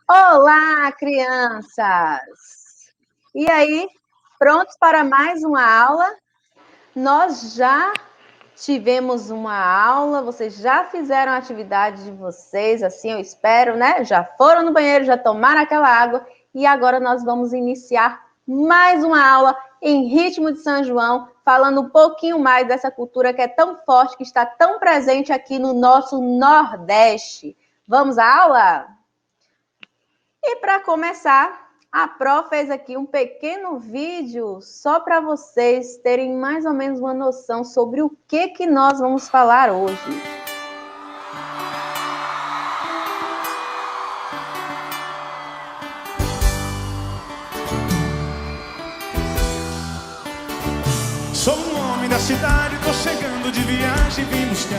Olá, crianças! E aí, prontos para mais uma aula? Nós já tivemos uma aula, vocês já fizeram a atividade de vocês, assim eu espero, né? Já foram no banheiro, já tomaram aquela água e agora nós vamos iniciar mais uma aula em ritmo de São João, falando um pouquinho mais dessa cultura que é tão forte, que está tão presente aqui no nosso Nordeste. Vamos à aula? E para começar, a Pro fez aqui um pequeno vídeo só para vocês terem mais ou menos uma noção sobre o que nós vamos falar hoje. Sou um homem da cidade, tô chegando de viagem, vim buscar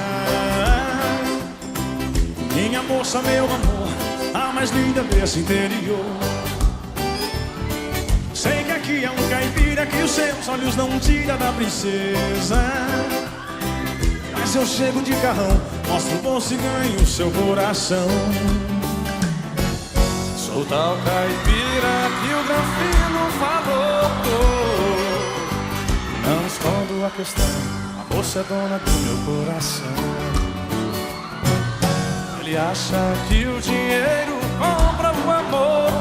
minha moça, meu amor, a mais linda desse interior. Sei que aqui é um caipira que os seus olhos não tira da princesa, mas eu chego de carrão, mostro o bolso e ganho o seu coração. Sou tal caipira que o Granfino falou. Não escondo a questão, a moça é dona do meu coração. Ele acha que o dinheiro compra o amor,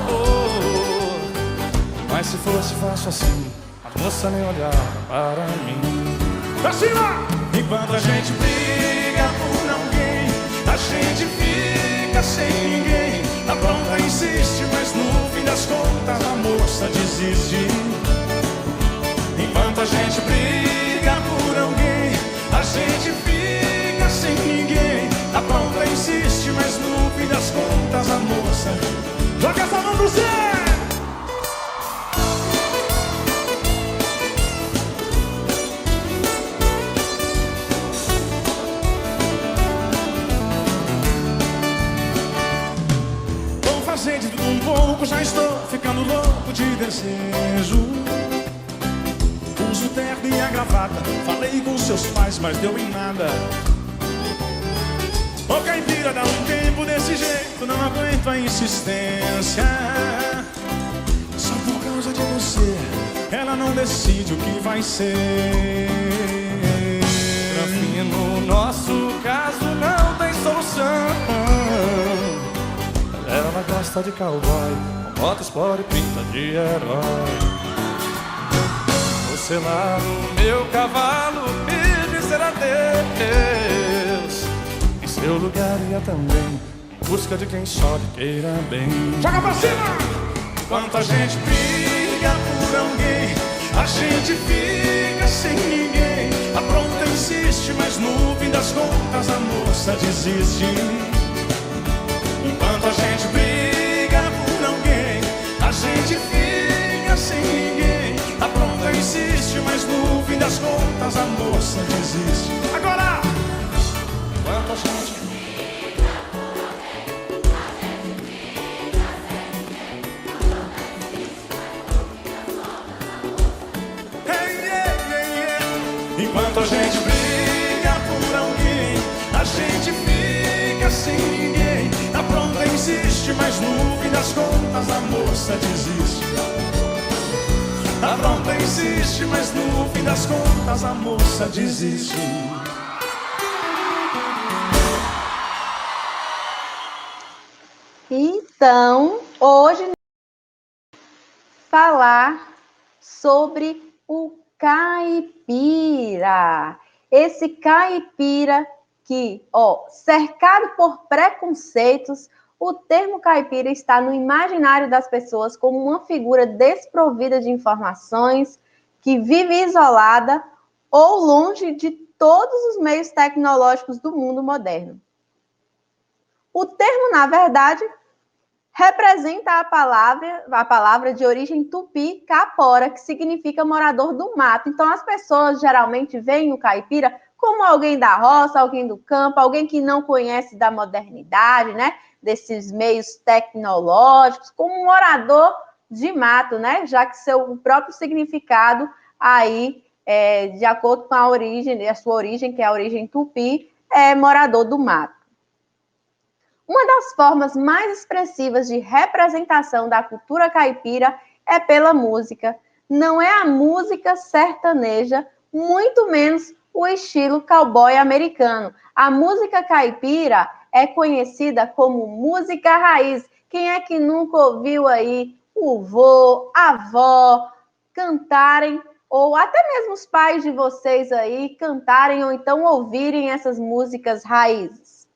mas se fosse fácil assim, a moça nem olhava para mim. Pra cima! Enquanto a gente briga por alguém, a gente fica sem ninguém. A pronta insiste, mas no fim das contas a moça desiste. Enquanto a gente briga por alguém, a gente fica sem ninguém. A pronta insiste, mas no fim das contas a moça joga essa mão pro céu. Vou fazer de tudo um pouco, já estou ficando louco de desejo. Uso terno e a gravata, falei com seus pais, mas deu em nada. Ô caipira, dá um tempo desse jeito, não aguento a insistência. Só por causa de você, ela não decide o que vai ser. Enfim, no nosso caso não tem solução. Ela gosta de cowboy, com moto sport e pinta de herói. Você lá no meu cavalo me dizer adeus. Em seu lugar ia também, em busca de quem só lhe queira bem. Joga pra cima! Enquanto a gente briga por alguém, a gente fica sem ninguém. A pronta insiste, mas no fim das contas a moça desiste. Enquanto a gente briga por alguém, a gente fica sem ninguém. A pronta insiste, mas no fim das contas a moça desiste. Agora! Enquanto a gente Enquanto a gente briga por alguém, a gente fica sem ninguém. A pronta insiste, mas no fim das contas a moça desiste. A pronta insiste, mas no fim das contas a moça desiste. Então, hoje nós vamos falar sobre o caipira. Esse caipira que, cercado por preconceitos, o termo caipira está no imaginário das pessoas como uma figura desprovida de informações, que vive isolada ou longe de todos os meios tecnológicos do mundo moderno. O termo, na verdade, representa a palavra de origem tupi, capora, que significa morador do mato. Então, as pessoas geralmente veem o caipira como alguém da roça, alguém do campo, alguém que não conhece da modernidade, né? Desses meios tecnológicos, como um morador de mato, né? Já que seu próprio significado aí, de acordo com a origem, a sua origem, que é a origem tupi, é morador do mato. Uma das formas mais expressivas de representação da cultura caipira é pela música. Não é a música sertaneja, muito menos o estilo cowboy americano. A música caipira é conhecida como música raiz. Quem é que nunca ouviu aí o vô, a avó cantarem, ou até mesmo os pais de vocês aí cantarem ou então ouvirem essas músicas raízes?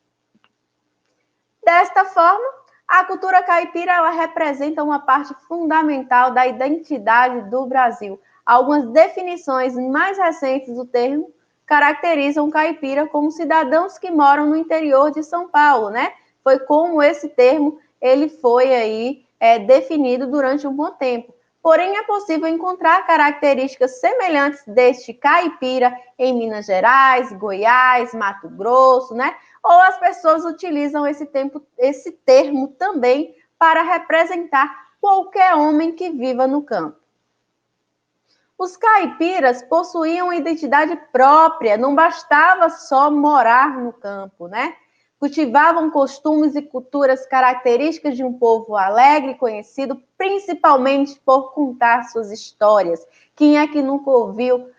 Desta forma, a cultura caipira ela representa uma parte fundamental da identidade do Brasil. Algumas definições mais recentes do termo caracterizam o caipira como cidadãos que moram no interior de São Paulo, né? Foi como esse termo ele foi aí definido durante um bom tempo. Porém, é possível encontrar características semelhantes deste caipira em Minas Gerais, Goiás, Mato Grosso, né? Ou as pessoas utilizam esse termo também para representar qualquer homem que viva no campo. Os caipiras possuíam uma identidade própria, não bastava só morar no campo, né? Cultivavam costumes e culturas características de um povo alegre, conhecido principalmente por contar suas histórias. Quem é que nunca ouviu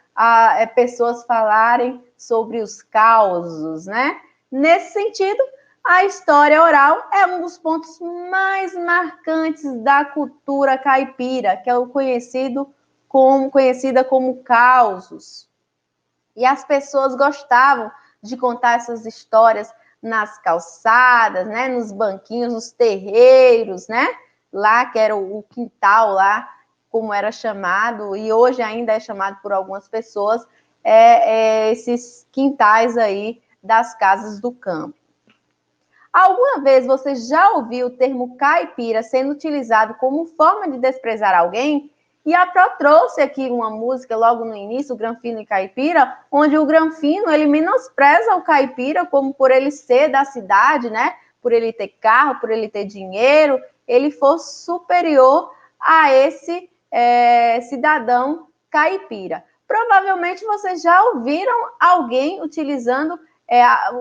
pessoas falarem sobre os causos, né? Nesse sentido, a história oral é um dos pontos mais marcantes da cultura caipira, que é o conhecida como causos. E as pessoas gostavam de contar essas histórias nas calçadas, né, nos banquinhos, nos terreiros, né, lá que era o quintal lá, como era chamado, e hoje ainda é chamado por algumas pessoas, esses quintais aí das casas do campo. Alguma vez você já ouviu o termo caipira sendo utilizado como forma de desprezar alguém? E a Pro trouxe aqui uma música logo no início, o Granfino e Caipira, onde o Granfino, ele menospreza o caipira como por ele ser da cidade, né? Por ele ter carro, por ele ter dinheiro, ele for superior a esse cidadão caipira. Provavelmente vocês já ouviram alguém utilizando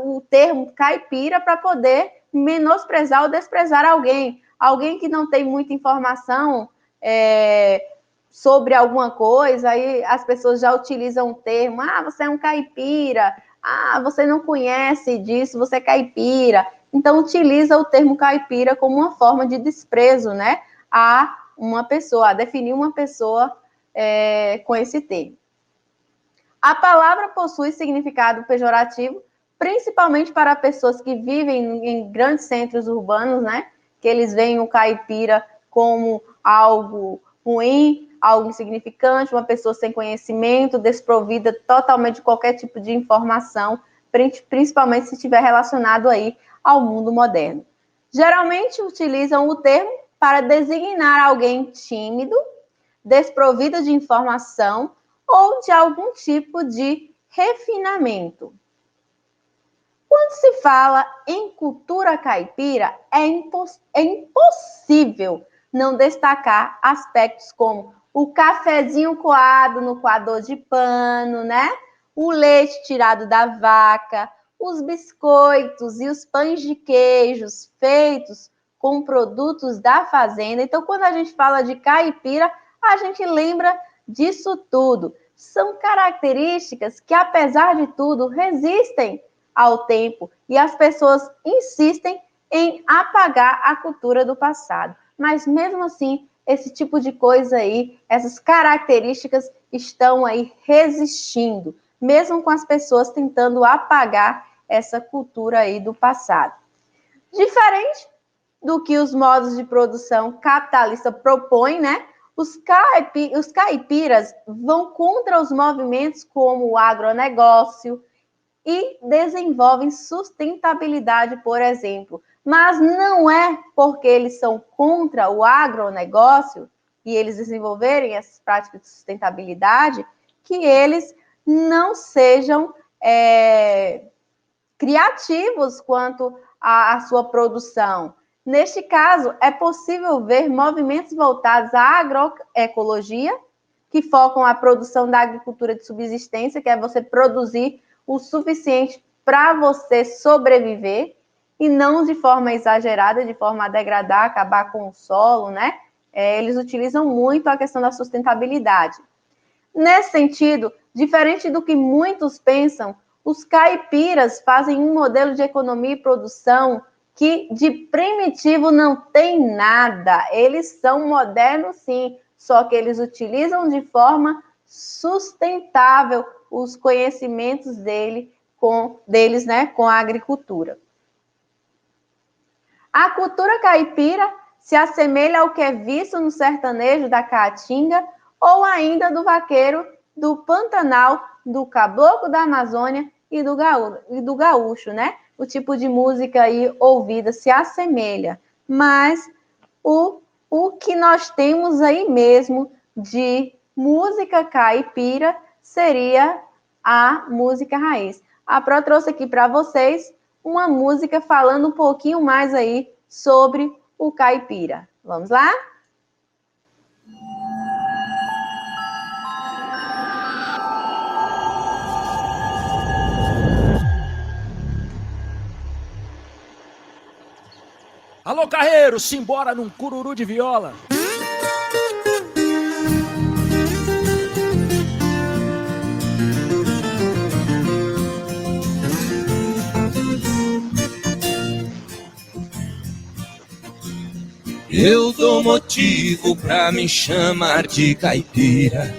o termo caipira para poder menosprezar ou desprezar alguém. Alguém que não tem muita informação sobre alguma coisa, aí as pessoas já utilizam o termo, você é um caipira, você não conhece disso, você é caipira. Então, utiliza o termo caipira como uma forma de desprezo, né, a uma pessoa, a definir uma pessoa com esse termo. A palavra possui significado pejorativo, principalmente para pessoas que vivem em grandes centros urbanos, né, que eles veem o caipira como algo ruim, algo insignificante, uma pessoa sem conhecimento, desprovida totalmente de qualquer tipo de informação, principalmente se estiver relacionado aí ao mundo moderno. Geralmente utilizam o termo para designar alguém tímido, desprovido de informação ou de algum tipo de refinamento. Quando se fala em cultura caipira, é impossível não destacar aspectos como o cafezinho coado no coador de pano, né? O leite tirado da vaca, os biscoitos e os pães de queijos feitos com produtos da fazenda. Então, quando a gente fala de caipira, a gente lembra disso tudo. São características que, apesar de tudo, resistem ao tempo e as pessoas insistem em apagar a cultura do passado. Mas mesmo assim, esse tipo de coisa aí, essas características estão aí resistindo, mesmo com as pessoas tentando apagar essa cultura aí do passado. Diferente do que os modos de produção capitalista propõem, né? Os caipiras vão contra os movimentos como o agronegócio e desenvolvem sustentabilidade, por exemplo. Mas não é porque eles são contra o agronegócio e eles desenvolverem essas práticas de sustentabilidade que eles não sejam criativos quanto à sua produção. Neste caso, é possível ver movimentos voltados à agroecologia, que focam a produção da agricultura de subsistência, que é você produzir o suficiente para você sobreviver. e não de forma exagerada, de forma a degradar, acabar com o solo, né? Eles utilizam muito a questão da sustentabilidade. Nesse sentido, diferente do que muitos pensam, os caipiras fazem um modelo de economia e produção que de primitivo não tem nada. Eles são modernos, sim, só que eles utilizam de forma sustentável os conhecimentos deles, né, com a agricultura. A cultura caipira se assemelha ao que é visto no sertanejo da Caatinga ou ainda do vaqueiro do Pantanal, do caboclo da Amazônia e do gaúcho, né? O tipo de música aí ouvida se assemelha, mas o que nós temos aí mesmo de música caipira seria a música raiz. A Pro trouxe aqui para vocês uma música falando um pouquinho mais aí sobre o caipira. Vamos lá? Alô, carreiro, simbora num cururu de viola. Eu dou motivo pra me chamar de caipira,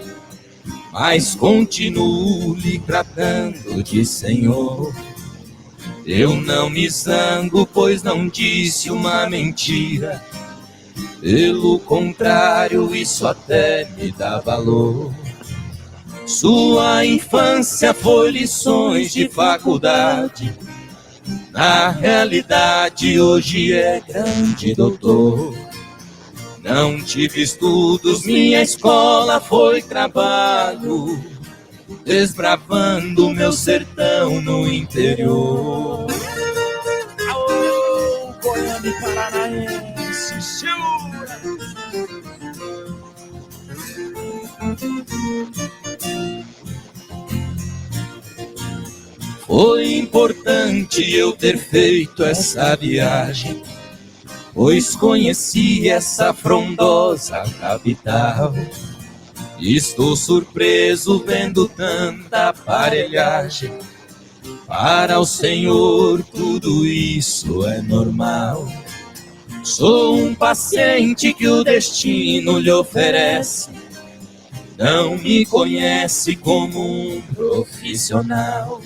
mas continuo lhe tratando de senhor. Eu não me zango, pois não disse uma mentira. Pelo contrário, isso até me dá valor. Sua infância foi lições de faculdade. Na realidade, hoje é grande doutor. Não tive estudos, minha escola foi trabalho, desbravando meu sertão no interior. Aô, Goiânia e Paranaense, segura! Foi importante eu ter feito essa viagem, pois conheci essa frondosa capital. Estou surpreso vendo tanta aparelhagem. Para o Senhor tudo isso é normal. Sou um paciente que o destino lhe oferece. Não me conhece como um profissional.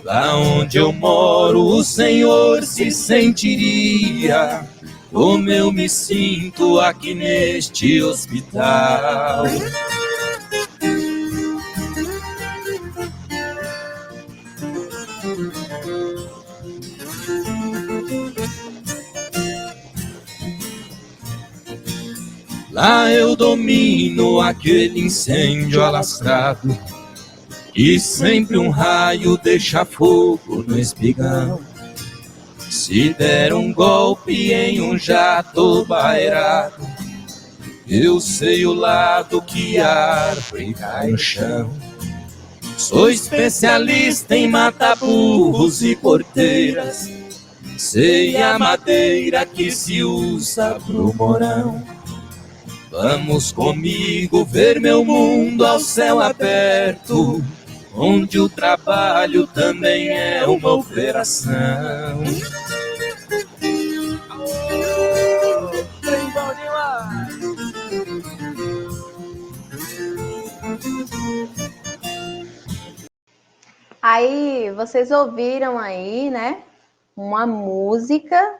Lá onde eu moro o Senhor se sentiria como eu me sinto aqui neste hospital. Lá eu domino aquele incêndio alastrado, e sempre um raio deixa fogo no espigão. Se der um golpe em um jato bairado, eu sei o lado que a árvore cai no chão. Sou especialista em matar burros e porteiras, sei a madeira que se usa pro morão. Vamos comigo ver meu mundo ao céu aberto, onde o trabalho também é uma operação. Aí, vocês ouviram aí, né, uma música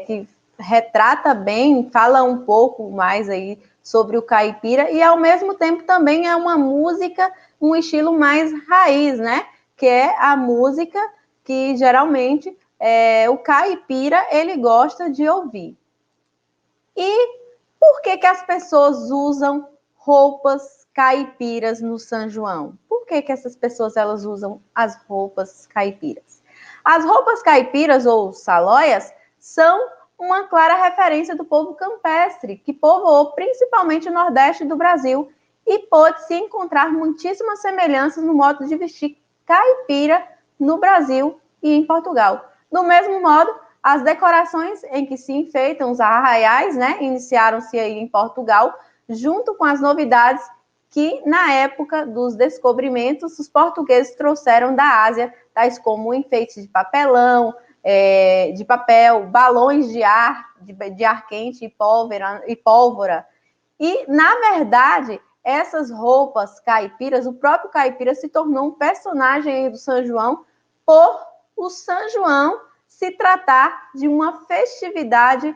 que retrata bem, fala um pouco mais aí sobre o caipira e, ao mesmo tempo, também é uma música, um estilo mais raiz, né, que é a música que, geralmente, o caipira, ele gosta de ouvir. E por que as pessoas usam roupas caipiras no São João? Por que essas pessoas elas usam as roupas caipiras? As roupas caipiras ou salóias são uma clara referência do povo campestre, que povoou principalmente o Nordeste do Brasil e pôde-se encontrar muitíssimas semelhanças no modo de vestir caipira no Brasil e em Portugal. Do mesmo modo, as decorações em que se enfeitam os arraiais, né, iniciaram-se aí em Portugal, junto com as novidades que, na época dos descobrimentos, os portugueses trouxeram da Ásia, tais como enfeites de papelão, de papel, balões de ar quente e pólvora. E, na verdade, essas roupas caipiras, o próprio caipira se tornou um personagem do São João por o São João se tratar de uma festividade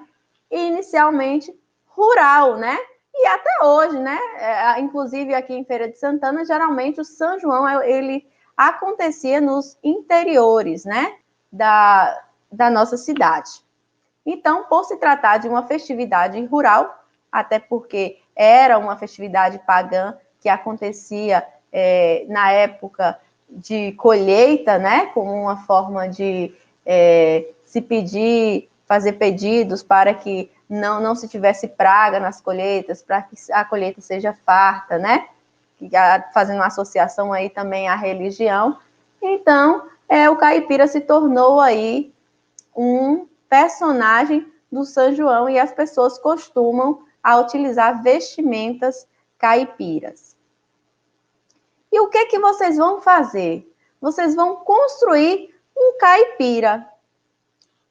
inicialmente rural, né? E até hoje, né? Inclusive aqui em Feira de Santana, geralmente o São João ele acontecia nos interiores, né? Da nossa cidade. Então, por se tratar de uma festividade rural, até porque era uma festividade pagã que acontecia na época de colheita, né? Como uma forma de se pedir, fazer pedidos para que não se tivesse praga nas colheitas, para que a colheita seja farta, né? Fazendo uma associação aí também à religião. Então, o caipira se tornou aí um personagem do São João e as pessoas costumam utilizar vestimentas caipiras. E o que vocês vão fazer? Vocês vão construir um caipira.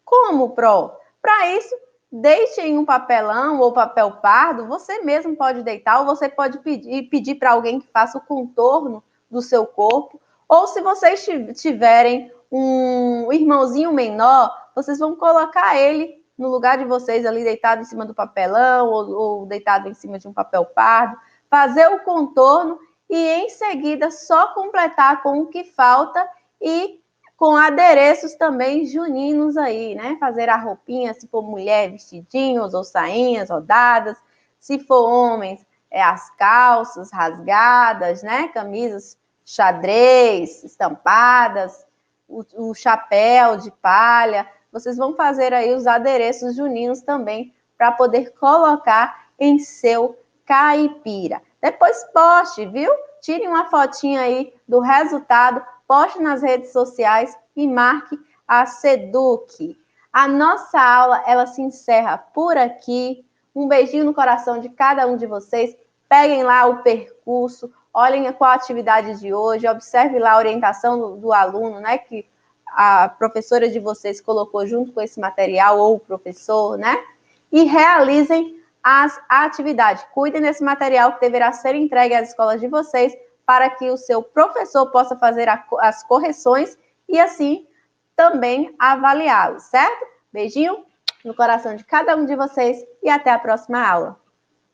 Como, Pro? Para isso, deixe em um papelão ou papel pardo, você mesmo pode deitar, ou você pode pedir para alguém que faça o contorno do seu corpo, ou se vocês tiverem um irmãozinho menor, vocês vão colocar ele no lugar de vocês ali deitado em cima do papelão ou deitado em cima de um papel pardo, fazer o contorno e em seguida só completar com o que falta e com adereços também juninos aí, né? Fazer a roupinha, se for mulher, vestidinhos ou sainhas rodadas, se for homens, as calças rasgadas, né? Camisas xadrez, estampadas, o chapéu de palha. Vocês vão fazer aí os adereços juninos também para poder colocar em seu caipira. Depois poste, viu? Tire uma fotinha aí do resultado, poste nas redes sociais e marque a SEDUC. A nossa aula, ela se encerra por aqui. Um beijinho no coração de cada um de vocês. Peguem lá o percurso, olhem qual a atividade de hoje, observe lá a orientação do aluno, né, que a professora de vocês colocou junto com esse material, ou o professor, né, e realizem as atividades. Cuidem desse material que deverá ser entregue às escolas de vocês para que o seu professor possa fazer as correções e assim também avaliá-los, certo? Beijinho no coração de cada um de vocês e até a próxima aula.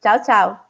Tchau, tchau!